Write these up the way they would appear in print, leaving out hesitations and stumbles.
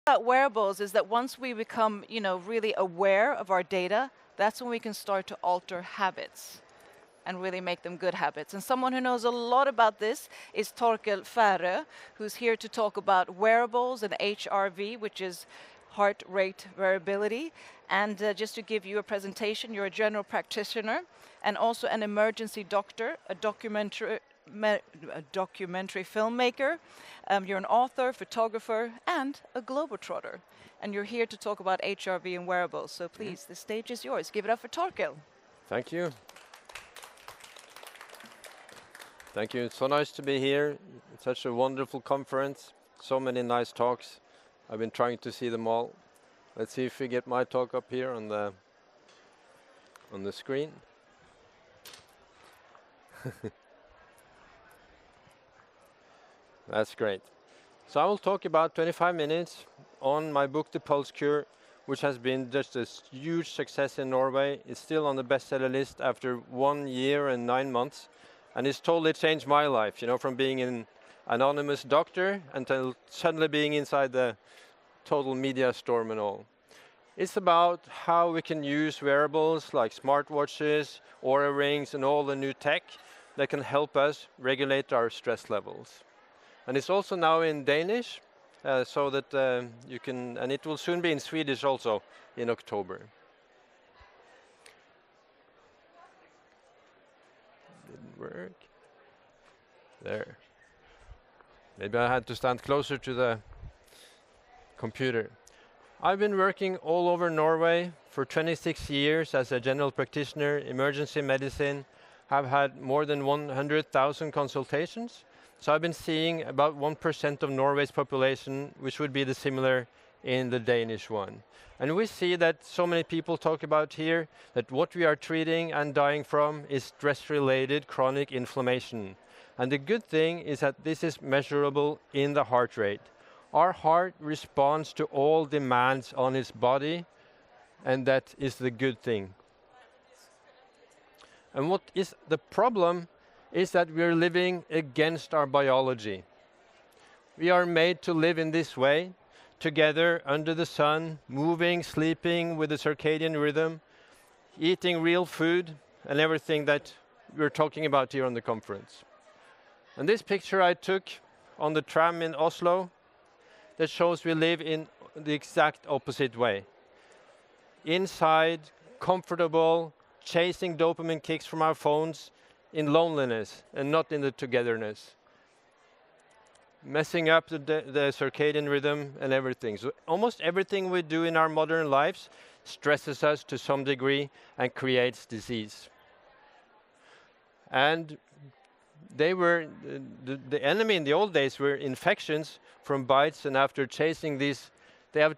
about wearables is that once we become, really aware of our data, that's when we can start to alter habits and really make them good habits. And someone who knows a lot about this is Torkil Færø, who's here to talk about wearables and HRV, which is heart rate variability. And just to give you a presentation, you're a general practitioner and also an emergency doctor, a documentary filmmaker. You're an author, photographer, and a globetrotter. And you're here to talk about HRV and wearables. So please, the stage is yours. Give it up for Torkil. Thank you. Thank you. It's so nice to be here. It's such a wonderful conference. So many nice talks. I've been trying to see them all. Let's see if we get my talk up here on the screen. That's great. So I will talk about 25 minutes on my book, The Pulse Cure, which has been just a huge success in Norway. It's still on the bestseller list after 1 year and 9 months. And it's totally changed my life, from being an anonymous doctor until suddenly being inside the total media storm and all. It's about how we can use wearables like smartwatches, Oura rings, and all the new tech that can help us regulate our stress levels. And it's also now in Danish, so that you can, and it will soon be in Swedish also in October. Didn't work. There. Maybe I had to stand closer to the computer. I've been working all over Norway for 26 years as a general practitioner, emergency medicine. I've had more than 100,000 consultations. So I've been seeing about 1% of Norway's population, which would be the similar in the Danish one. And we see that so many people talk about here that what we are treating and dying from is stress-related chronic inflammation. And the good thing is that this is measurable in the heart rate. Our heart responds to all demands on its body, and that is the good thing. And what is the problem is that we are living against our biology. We are made to live in this way, together under the sun, moving, sleeping with a circadian rhythm, eating real food, and everything that we're talking about here on the conference. And this picture I took on the tram in Oslo, that shows we live in the exact opposite way. Inside, comfortable, chasing dopamine kicks from our phones, in loneliness and not in the togetherness. Messing up the circadian rhythm and everything. So almost everything we do in our modern lives stresses us to some degree and creates disease. And they were, the enemy in the old days were infections from bites, and after chasing these, they have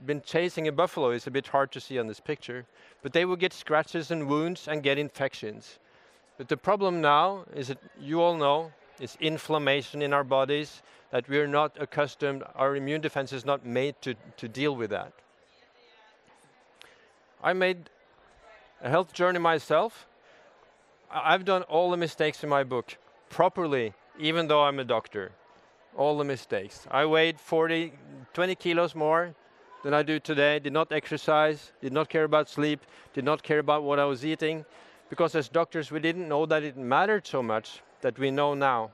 been chasing a buffalo. It's a bit hard to see on this picture, but they would get scratches and wounds and get infections. But the problem now is that you all know is inflammation in our bodies, that we're not accustomed, our immune defense is not made to deal with that. I made a health journey myself. I've done all the mistakes in my book properly, even though I'm a doctor. All the mistakes. I weighed 20 kilos more than I do today, did not exercise, did not care about sleep, did not care about what I was eating. Because as doctors, we didn't know that it mattered so much that we know now.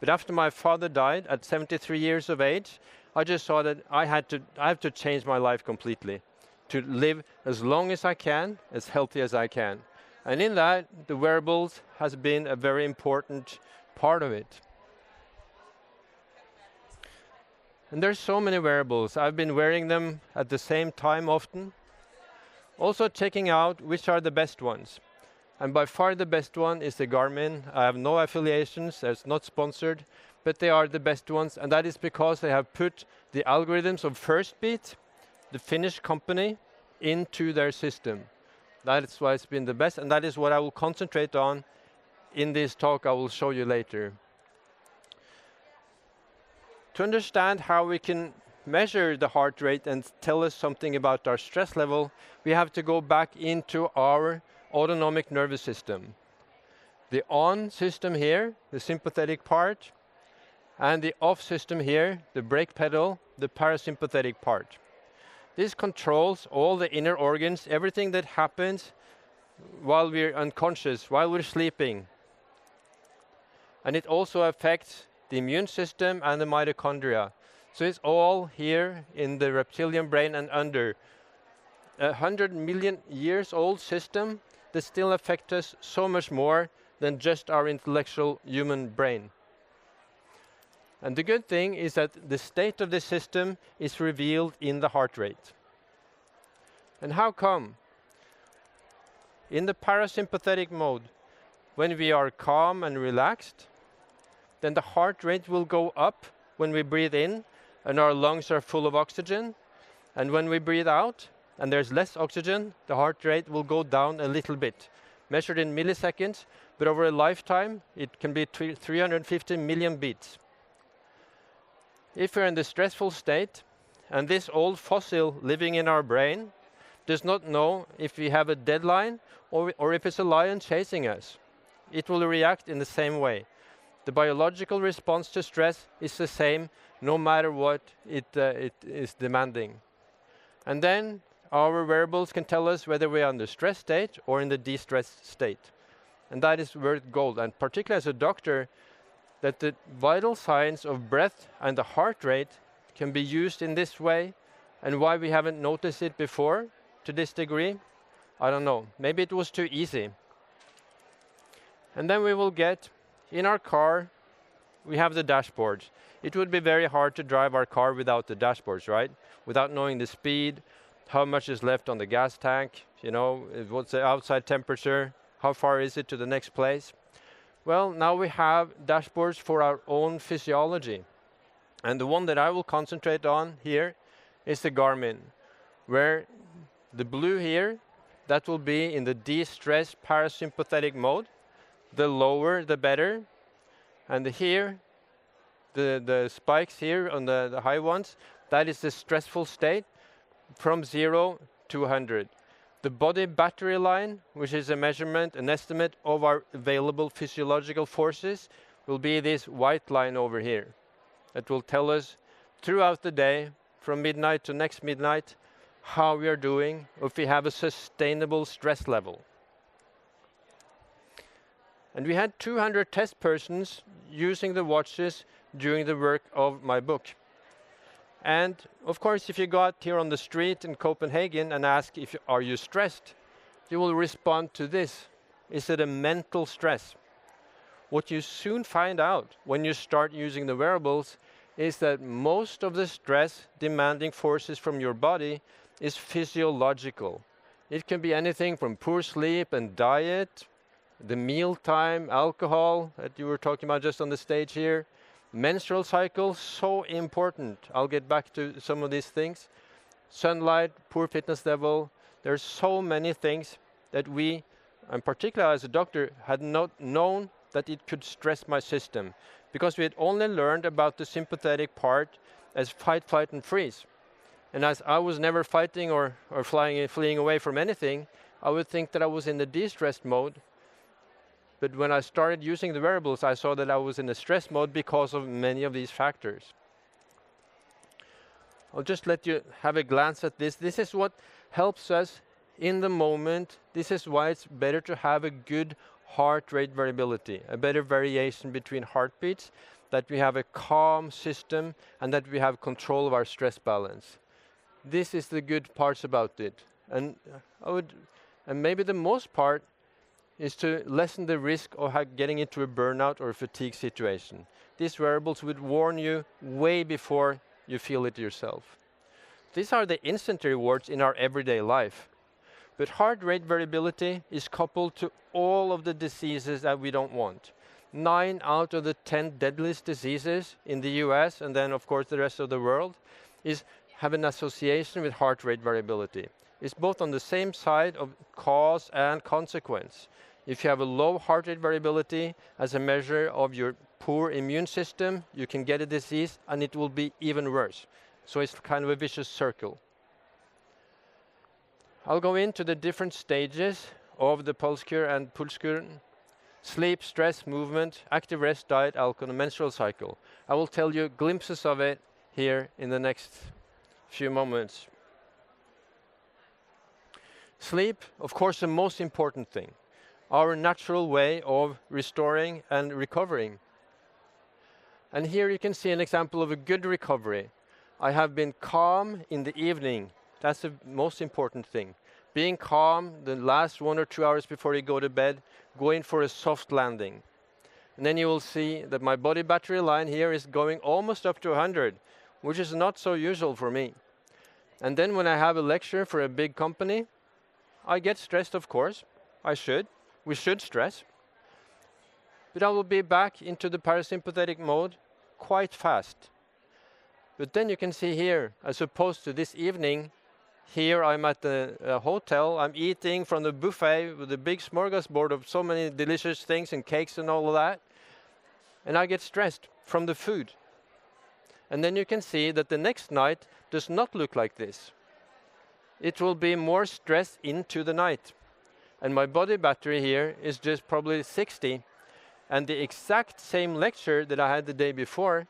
But after my father died at 73 years of age, I just saw that I have to change my life completely, to live as long as I can, as healthy as I can. And in that, the wearables has been a very important part of it. And there's so many wearables. I've been wearing them at the same time often. Also checking out which are the best ones. And by far the best one is the Garmin. I have no affiliations, it's not sponsored, but they are the best ones, and that is because they have put the algorithms of Firstbeat, the Finnish company, into their system. That is why it's been the best, and that is what I will concentrate on in this talk I will show you later. To understand how we can measure the heart rate and tell us something about our stress level, we have to go back into our autonomic nervous system. The on system here, the sympathetic part, and the off system here, the brake pedal, the parasympathetic part. This controls all the inner organs, everything that happens while we're unconscious, while we're sleeping. And it also affects the immune system and the mitochondria. So it's all here in the reptilian brain and under. 100 million years old system that still affects us so much more than just our intellectual human brain. And the good thing is that the state of the system is revealed in the heart rate. And how come? In the parasympathetic mode, when we are calm and relaxed, then the heart rate will go up when we breathe in and our lungs are full of oxygen. And when we breathe out and there's less oxygen, the heart rate will go down a little bit, measured in milliseconds, but over a lifetime, it can be 350 million beats. If we're in the stressful state, and this old fossil living in our brain does not know if we have a deadline or if it's a lion chasing us, it will react in the same way. The biological response to stress is the same no matter what it is demanding. And then our wearables can tell us whether we are in the stress state or in the de-stressed state. And that is worth gold. And particularly as a doctor, that the vital signs of breath and the heart rate can be used in this way. And why we haven't noticed it before to this degree, I don't know. Maybe it was too easy. And then we will get, in our car, we have the dashboards. It would be very hard to drive our car without the dashboards, right? Without knowing the speed, how much is left on the gas tank, you know, what's the outside temperature, how far is it to the next place. Well, now we have dashboards for our own physiology. And the one that I will concentrate on here is the Garmin, where the blue here, that will be in the de-stress parasympathetic mode. The lower, the better. And here, the spikes here on the high ones, that is the stressful state from 0 to 100. The body battery line, which is a measurement, an estimate of our available physiological forces, will be this white line over here. It will tell us throughout the day, from midnight to next midnight, how we are doing, if we have a sustainable stress level. And we had 200 test persons using the watches during the work of my book. And of course, if you go out here on the street in Copenhagen and ask, are you stressed? You will respond to this. Is it a mental stress? What you soon find out when you start using the wearables is that most of the stress demanding forces from your body is physiological. It can be anything from poor sleep and diet, the mealtime, alcohol that you were talking about just on the stage here, menstrual cycle, so important. I'll get back to some of these things. Sunlight, poor fitness level. There's so many things that we, and particularly as a doctor, had not known that it could stress my system, because we had only learned about the sympathetic part as fight, flight, and freeze. And as I was never fighting or fleeing away from anything, I would think that I was in the de-stressed mode. But when I started using the wearables, I saw that I was in the stress mode because of many of these factors. I'll just let you have a glance at this. This is what helps us in the moment. This is why it's better to have a good heart rate variability, a better variation between heartbeats, that we have a calm system and that we have control of our stress balance. This is the good parts about it. And maybe the most part is to lessen the risk of getting into a burnout or a fatigue situation. These wearables would warn you way before you feel it yourself. These are the instant rewards in our everyday life. But heart rate variability is coupled to all of the diseases that we don't want. 9 out of the 10 deadliest diseases in the US, and then of course the rest of the world, have an association with heart rate variability. It's both on the same side of cause and consequence. If you have a low heart rate variability as a measure of your poor immune system, you can get a disease and it will be even worse. So it's kind of a vicious circle. I'll go into the different stages of the pulse cure and pulse cure. sleep, stress, movement, active rest, diet, alcohol, and menstrual cycle. I will tell you glimpses of it here in the next few moments. Sleep, of course, the most important thing. Our natural way of restoring and recovering. And here you can see an example of a good recovery. I have been calm in the evening. That's the most important thing. Being calm the last 1 or 2 hours before you go to bed, going for a soft landing. And then you will see that my body battery line here is going almost up to 100, which is not so usual for me. And then when I have a lecture for a big company, I get stressed, of course. I should. We should stress. But I will be back into the parasympathetic mode quite fast. But then you can see here, as opposed to this evening, here I'm at the hotel, I'm eating from the buffet with a big smorgasbord of so many delicious things and cakes and all of that. And I get stressed from the food. And then you can see that the next night does not look like this. It will be more stress into the night. And my body battery here is just probably 60. And the exact same lecture that I had the day before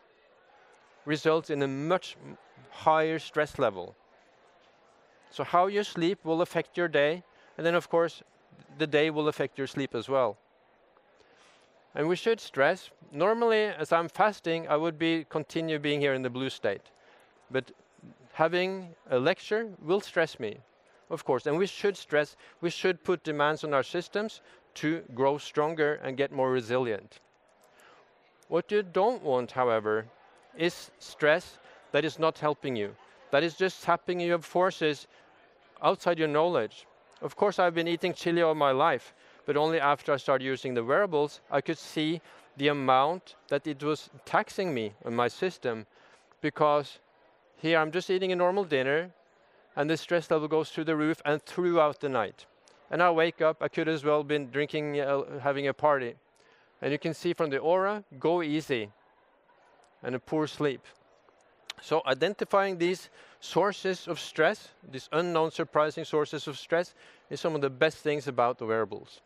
results in a much higher stress level. So how you sleep will affect your day, and then of course the day will affect your sleep as well. And we should stress. Normally, as I'm fasting, I would continue being here in the blue state. But having a lecture will stress me, of course, and we should stress. We should put demands on our systems to grow stronger and get more resilient. What you don't want, however, is stress that is not helping you. That is just sapping you of forces outside your knowledge. Of course, I've been eating chili all my life, but only after I started using the wearables, I could see the amount that it was taxing me and my system, because here I'm just eating a normal dinner, and the stress level goes through the roof and throughout the night. And I wake up, I could as well been drinking, having a party. And you can see from the aura, go easy, and a poor sleep. So identifying these sources of stress, these unknown surprising sources of stress, is some of the best things about the wearables.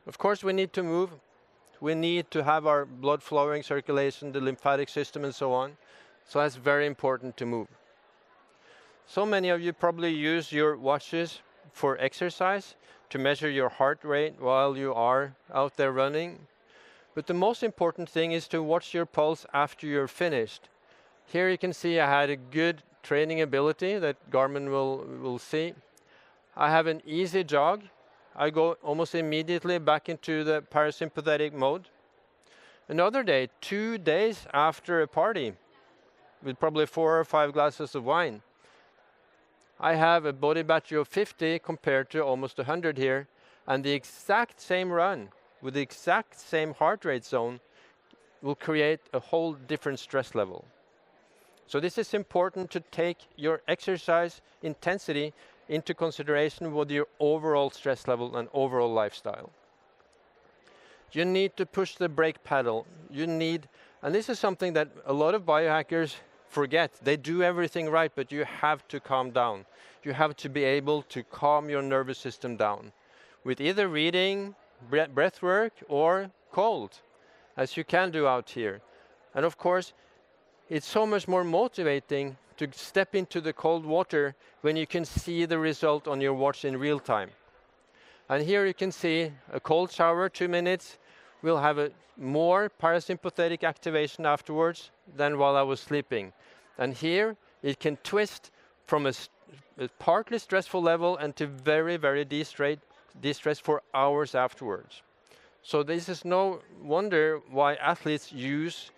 Of course, we need to move. We need to have our blood flowing, circulation, the lymphatic system and so on. So that's very important to move. So many of you probably use your watches for exercise, to measure your heart rate while you are out there running. But the most important thing is to watch your pulse after you're finished. Here you can see I had a good training ability that Garmin will see. I have an easy jog. I go almost immediately back into the parasympathetic mode. Another day, 2 days after a party, with probably 4 or 5 glasses of wine, I have a body battery of 50 compared to almost 100 here, and the exact same run with the exact same heart rate zone will create a whole different stress level. So this is important to take your exercise intensity into consideration with your overall stress level and overall lifestyle. You need to push the brake pedal. You need, and this is something that a lot of biohackers forget. They do everything right, but you have to calm down. You have to be able to calm your nervous system down with either reading, breath work, or cold, as you can do out here. And of course, it's so much more motivating to step into the cold water when you can see the result on your watch in real time. And here you can see a cold shower, 2 minutes, will have a more parasympathetic activation afterwards than while I was sleeping. And here it can twist from a partly stressful level and to very, very de-stressed for hours afterwards. So this is no wonder why athletes use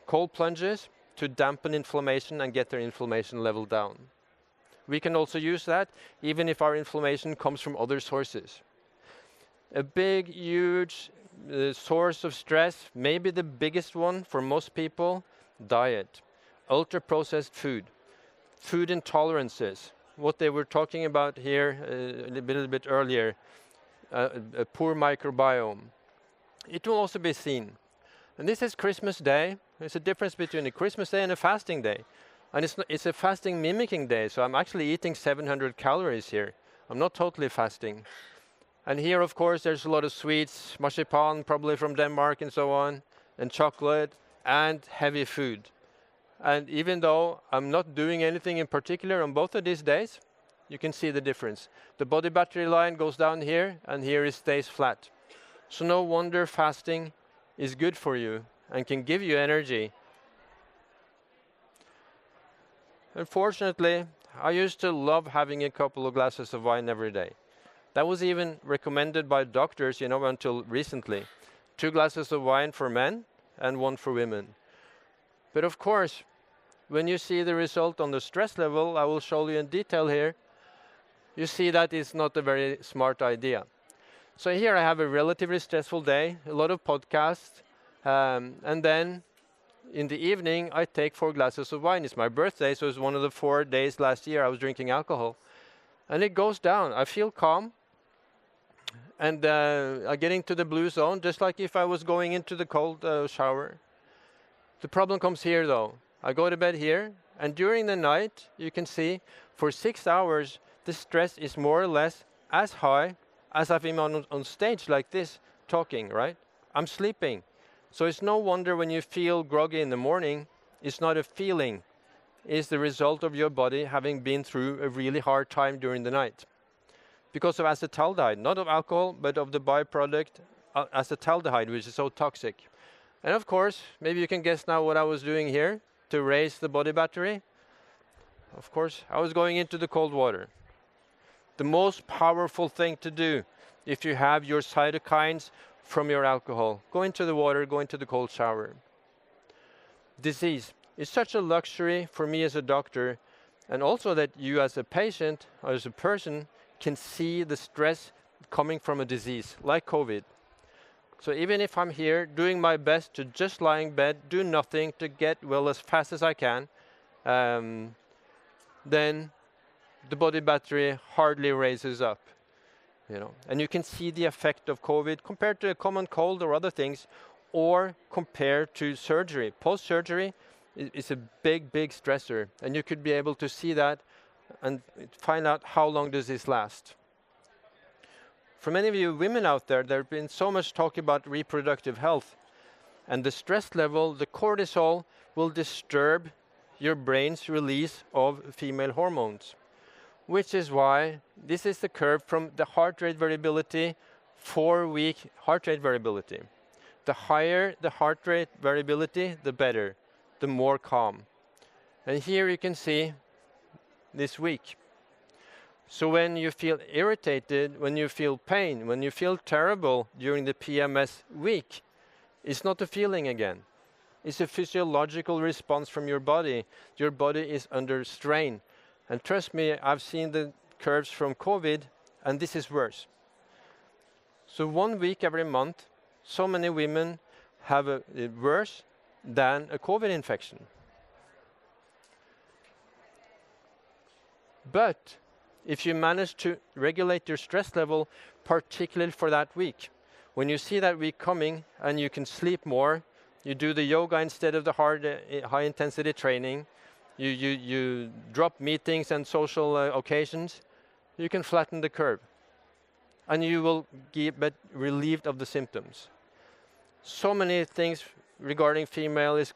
cold plunges to dampen inflammation and get their inflammation level down. We can also use that even if our inflammation comes from other sources. A big, huge source of stress, maybe the biggest one for most people, diet, ultra-processed food, food intolerances, what they were talking about here a little bit earlier, a poor microbiome. It will also be seen. And this is Christmas Day. There's a difference between a Christmas Day and a fasting day. And it's a fasting mimicking day, so I'm actually eating 700 calories here. I'm not totally fasting. And here, of course, there's a lot of sweets, marzipan, probably from Denmark and so on, and chocolate, and heavy food. And even though I'm not doing anything in particular on both of these days, you can see the difference. The body battery line goes down here, and here it stays flat. So no wonder fasting is good for you and can give you energy. Unfortunately, I used to love having a couple of glasses of wine every day. That was even recommended by doctors, you know, until recently. 2 glasses of wine for men and 1 for women. But of course, when you see the result on the stress level, I will show you in detail here, you see that it's not a very smart idea. So here I have a relatively stressful day, a lot of podcasts, and then in the evening I take 4 glasses of wine. It's my birthday, so it's one of the 4 days last year I was drinking alcohol. And it goes down. I feel calm, and I get into the blue zone, just like if I was going into the cold shower. The problem comes here though. I go to bed here, and during the night, you can see, for 6 hours, the stress is more or less as high as if I'm on stage like this, talking, right? I'm sleeping. So it's no wonder when you feel groggy in the morning, it's not a feeling. It's the result of your body having been through a really hard time during the night. Because of acetaldehyde, not of alcohol, but of the byproduct acetaldehyde, which is so toxic. And of course, maybe you can guess now what I was doing here to raise the body battery. Of course, I was going into the cold water. The most powerful thing to do if you have your cytokines from your alcohol. Go into the water, go into the cold shower. Disease is such a luxury for me as a doctor, and also that you as a patient or as a person can see the stress coming from a disease like COVID. So even if I'm here doing my best to just lie in bed, do nothing, to get well as fast as I can, then the body battery hardly raises up. You know, and you can see the effect of COVID compared to a common cold or other things, or compared to surgery. Post-surgery is a big, big stressor, and you could be able to see that and find out how long does this last. For many of you women out there, there's been so much talk about reproductive health, and the stress level, the cortisol, will disturb your brain's release of female hormones, which is why this is the curve from the heart rate variability, 4-week heart rate variability. The higher the heart rate variability, the better, the more calm. And here you can see this week. So when you feel irritated, when you feel pain, when you feel terrible during the PMS week, it's not a feeling again. It's a physiological response from your body. Your body is under strain. And trust me, I've seen the curves from COVID, and this is worse. So 1 week every month, so many women have it worse than a COVID infection. But if you manage to regulate your stress level, particularly for that week, when you see that week coming and you can sleep more, you do the yoga instead of the high intensity training, you drop meetings and social occasions, you can flatten the curve. And you will get relieved of the symptoms. So many things regarding female is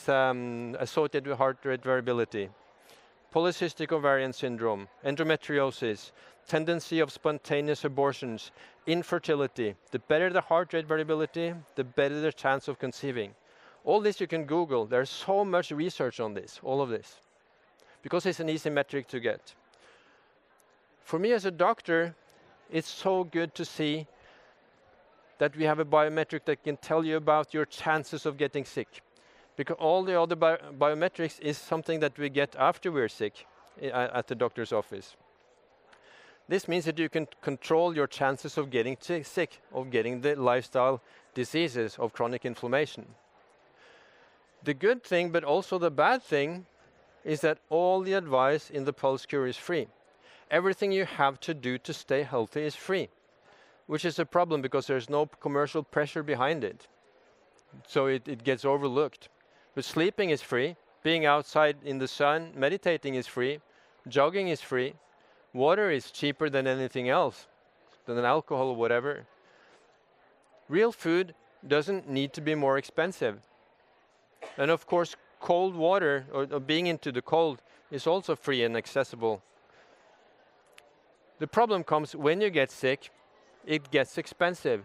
associated with heart rate variability. Polycystic ovarian syndrome, endometriosis, tendency of spontaneous abortions, infertility. The better the heart rate variability, the better the chance of conceiving. All this you can Google. There's so much research on this, all of this, because it's an easy metric to get. For me as a doctor, it's so good to see that we have a biometric that can tell you about your chances of getting sick. Because all the other biometrics is something that we get after we're sick at the doctor's office. This means that you can control your chances of getting sick, of getting the lifestyle diseases of chronic inflammation. The good thing, but also the bad thing, is that all the advice in the Pulse Cure is free. Everything you have to do to stay healthy is free, which is a problem because there's no commercial pressure behind it. So it gets overlooked. But sleeping is free, being outside in the sun, meditating is free, jogging is free, water is cheaper than anything else. than alcohol or whatever. Real food doesn't need to be more expensive. And of course, cold water, or being into the cold, is also free and accessible. The problem comes when you get sick, it gets expensive.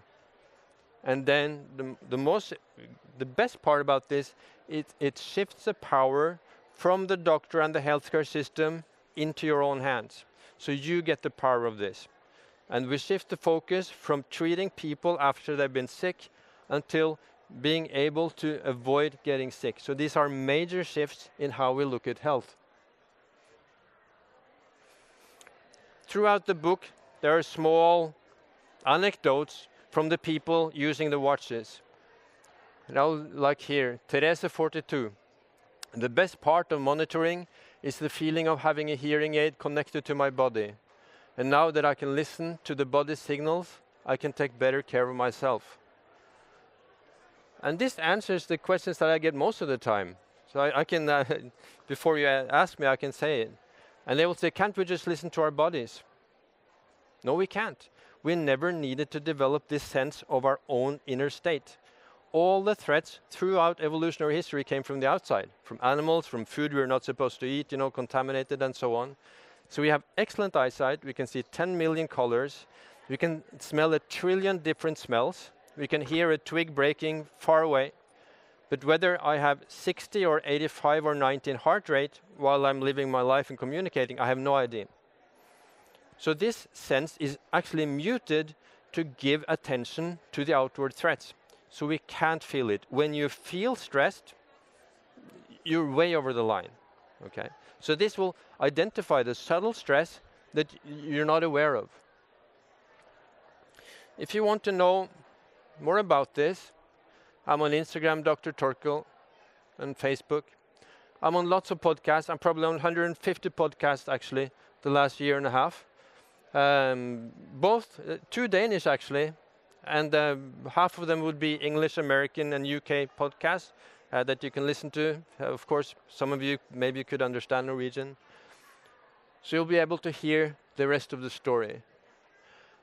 And then the best part about this, it shifts the power from the doctor and the healthcare system into your own hands. So you get the power of this. And we shift the focus from treating people after they've been sick until being able to avoid getting sick. So these are major shifts in how we look at health. Throughout the book, there are small anecdotes from the people using the watches. Now, like here, Teresa 42. The best part of monitoring is the feeling of having a hearing aid connected to my body. And now that I can listen to the body signals, I can take better care of myself. And this answers the questions that I get most of the time. So I can, before you ask me, I can say it. And they will say, can't we just listen to our bodies? No, we can't. We never needed to develop this sense of our own inner state. All the threats throughout evolutionary history came from the outside, from animals, from food we're not supposed to eat, contaminated and so on. So we have excellent eyesight. We can see 10 million colors. We can smell 1 trillion different smells. We can hear a twig breaking far away. But whether I have 60 or 85 or 90 in heart rate while I'm living my life and communicating, I have no idea. So this sense is actually muted to give attention to the outward threats. So we can't feel it. When you feel stressed, you're way over the line. Okay? So this will identify the subtle stress that you're not aware of. If you want to know more about this, I'm on Instagram, Dr. Torkil, and Facebook. I'm on lots of podcasts. I'm probably on 150 podcasts, actually, the last year and a half. Both, 2 Danish, actually, and half of them would be English, American, and UK podcasts that you can listen to. Of course, some of you maybe could understand Norwegian. So you'll be able to hear the rest of the story.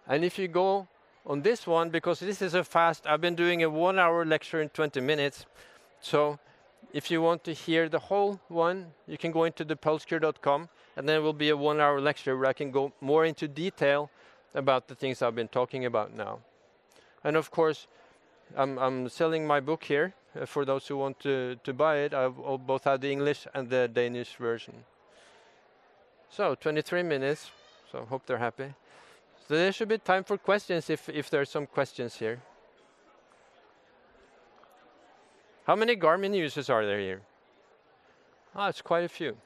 And if you go on this one, because this is a fast, I've been doing a 1-hour lecture in 20 minutes. So if you want to hear the whole one, you can go into thepulsecure.com, and then it will be a 1-hour lecture where I can go more into detail about the things I've been talking about now. And of course, I'm selling my book here for those who want to buy it. I'll both have the English and the Danish version. So 23 minutes, so hope they're happy. So there should be time for questions if there are some questions here. How many Garmin users are there here? It's quite a few.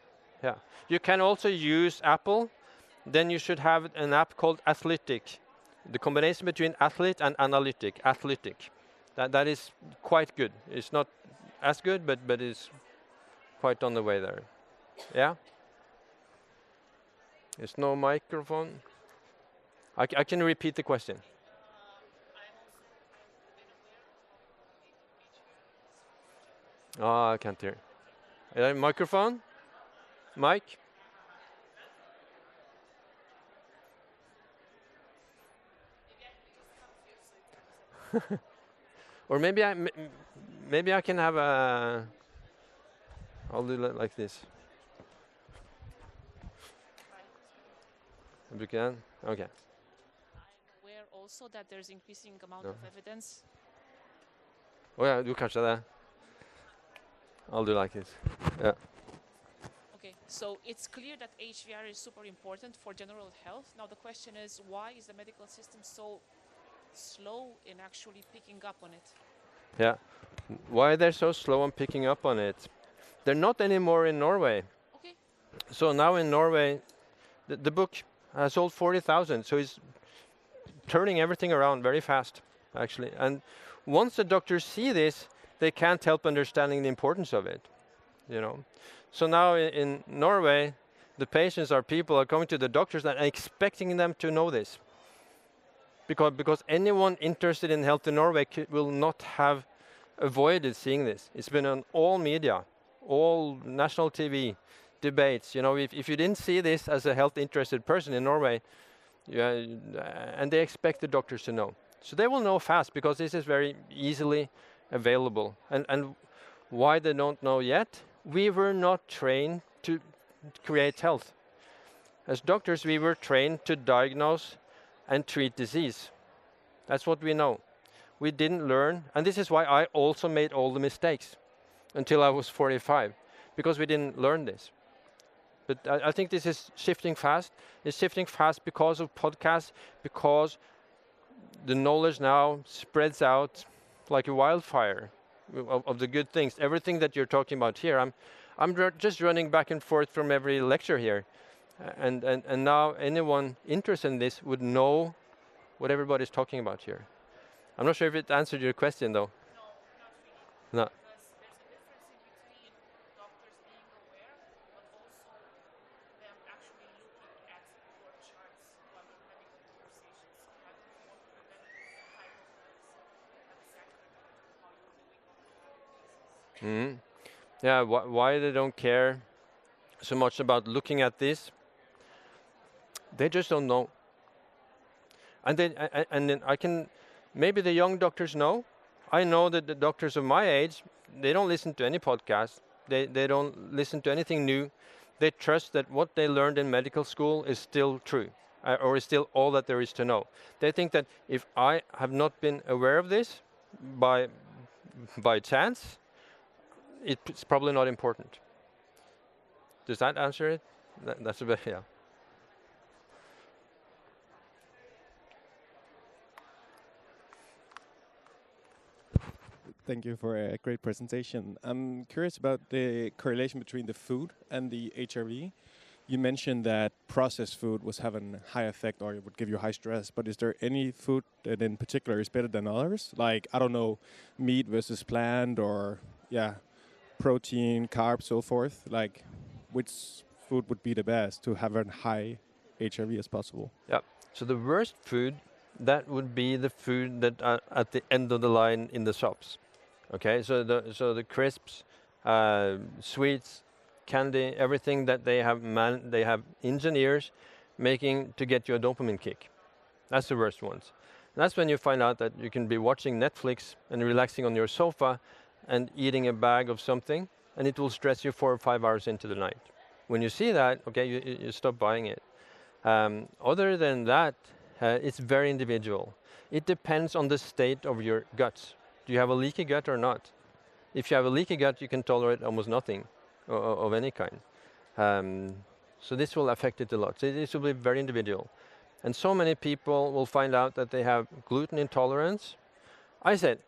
Yeah. You can also use Apple. Then you should have an app called Athletic. The combination between athlete and analytic, Athletic. That is quite good. It's not as good, but it's quite on the way there. Yeah? There's no microphone. I can repeat the question. I can't hear. Microphone? Mic? Or maybe I can have a. I'll do it like this. You can? Okay. I'm aware also that there's increasing amount of evidence. Ja, du kanskje det. I'll do like this. Yeah. Okay, so it's clear that HVR is super important for general health. Now the question is, why is the medical system so slow in actually picking up on it? Yeah. Why they're so slow on picking up on it? They're not anymore in Norway. Okay. So now in Norway, the book has sold 40,000. So it's turning everything around very fast, actually. And once the doctors see this, they can't help understanding the importance of it, So now in Norway, the patients are coming to the doctors and expecting them to know this. Because anyone interested in health in Norway will not have avoided seeing this. It's been on all media, all national TV, debates. If you didn't see this as a health interested person in Norway, Yeah, and they expect the doctors to know. So they will know fast because this is very easily available. And why they don't know yet? We were not trained to create health. As doctors, we were trained to diagnose and treat disease. That's what we know. We didn't learn, and this is why I also made all the mistakes until I was 45, because we didn't learn this. But I think this is shifting fast. It's shifting fast because of podcasts, because the knowledge now spreads out like a wildfire of the good things. Everything that you're talking about here, I'm just running back and forth from every lecture here. And now anyone interested in this would know what everybody's talking about here. I'm not sure if it answered your question though. No, not really. No. Because there's a difference in between doctors being aware, but also them actually looking at your charts while in medical conversations. But what prevents type of medicine and exactly how you're doing on a daily basis. Yeah, why they don't care so much about looking at this? They just don't know. And then I can, maybe the young doctors know. I know that the doctors of my age, they don't listen to any podcast. They don't listen to anything new. They trust that what they learned in medical school is still true, or is still all that there is to know. They think that if I have not been aware of this by chance, it's probably not important. Does that answer it? That's a bit, yeah. Thank you for a great presentation. I'm curious about the correlation between the food and the HRV. You mentioned that processed food was having a high effect or it would give you high stress, but is there any food that in particular is better than others? Like, I don't know, meat versus plant or, yeah, protein, carbs, so forth? Like, which food would be the best to have a high HRV as possible? Yeah. So the worst food, that would be the food that are at the end of the line in the shops. Okay, so the crisps, sweets, candy, everything that they have engineers making to get you a dopamine kick. That's the worst ones. And that's when you find out that you can be watching Netflix and relaxing on your sofa and eating a bag of something, and it will stress you 4 or 5 hours into the night. When you see that, okay, you stop buying it. Other than that, it's very individual. It depends on the state of your guts. Do you have a leaky gut or not? If you have a leaky gut, you can tolerate almost nothing of any kind. So this will affect it a lot. So this will be very individual. And so many people will find out that they have gluten intolerance. I said,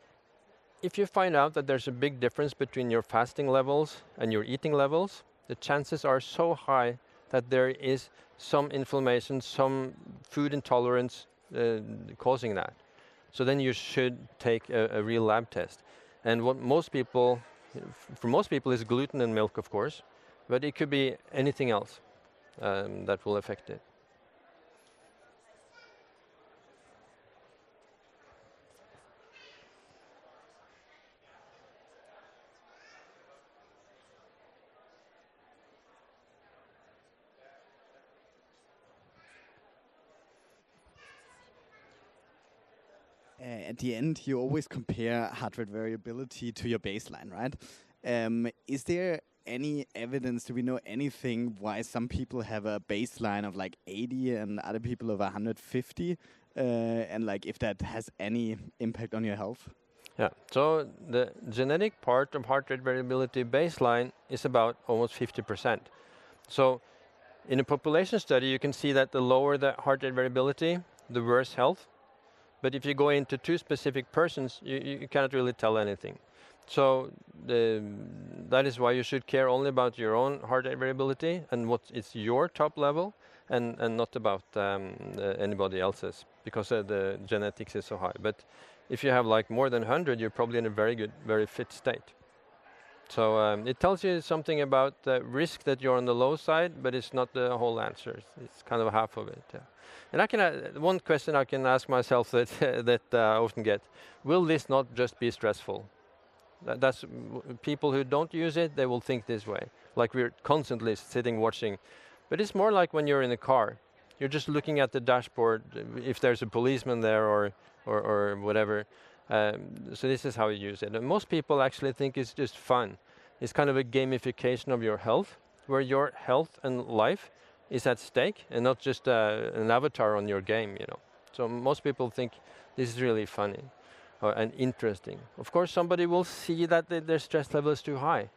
if you find out that there's a big difference between your fasting levels and your eating levels, the chances are so high that there is some inflammation, some food intolerance causing that. So then you should take a real lab test. And what most people, for most people, is gluten and milk, of course, but it could be anything else that will affect it. At the end, you always compare heart rate variability to your baseline, right? Is there any evidence, do we know anything why some people have a baseline of like 80 and other people of 150? And like if that has any impact on your health? Yeah, so the genetic part of heart rate variability baseline is about almost 50%. So in a population study, you can see that the lower the heart rate variability, the worse health. But if you go into 2 specific persons, you cannot really tell anything. So that is why you should care only about your own heart rate variability and what is your top level, and not about anybody else's, because the genetics is so high. But if you have like more than 100, you're probably in a very good, very fit state. So it tells you something about the risk that you're on the low side, but it's not the whole answer. It's kind of half of it. Yeah. And I can one question I can ask myself that that I often get: will this not just be stressful? That's people who don't use it, they will think this way, like we're constantly sitting watching. But it's more like when you're in a car. You're just looking at the dashboard if there's a policeman there or whatever. So this is how you use it. And most people actually think it's just fun. It's kind of a gamification of your health, where your health and life is at stake and not just an avatar on your game, you know. So most people think this is really funny and interesting. Of course, somebody will see that their stress level is too high.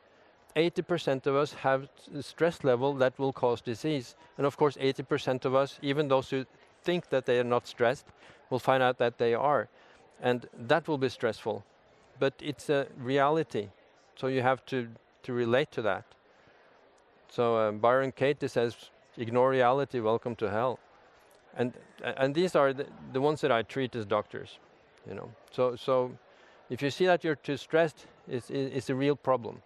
80% of us have a stress level that will cause disease. And of course, 80% of us, even those who think that they are not stressed, will find out that they are. And that will be stressful. But it's a reality. So you have to relate to that. So Byron Katie says, ignore reality, welcome to hell. And these are the ones that I treat as doctors, you know. So if you see that you're too stressed, it's a real problem.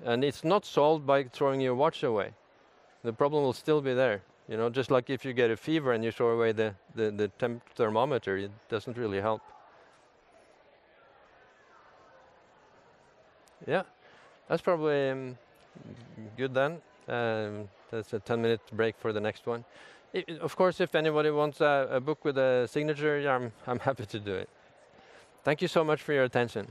And it's not solved by throwing your watch away. The problem will still be there. You know, just like if you get a fever and you throw away the thermometer, it doesn't really help. Yeah, that's probably good then. That's a 10-minute break for the next one. Of course, if anybody wants a book with a signature, I'm happy to do it. Thank you so much for your attention.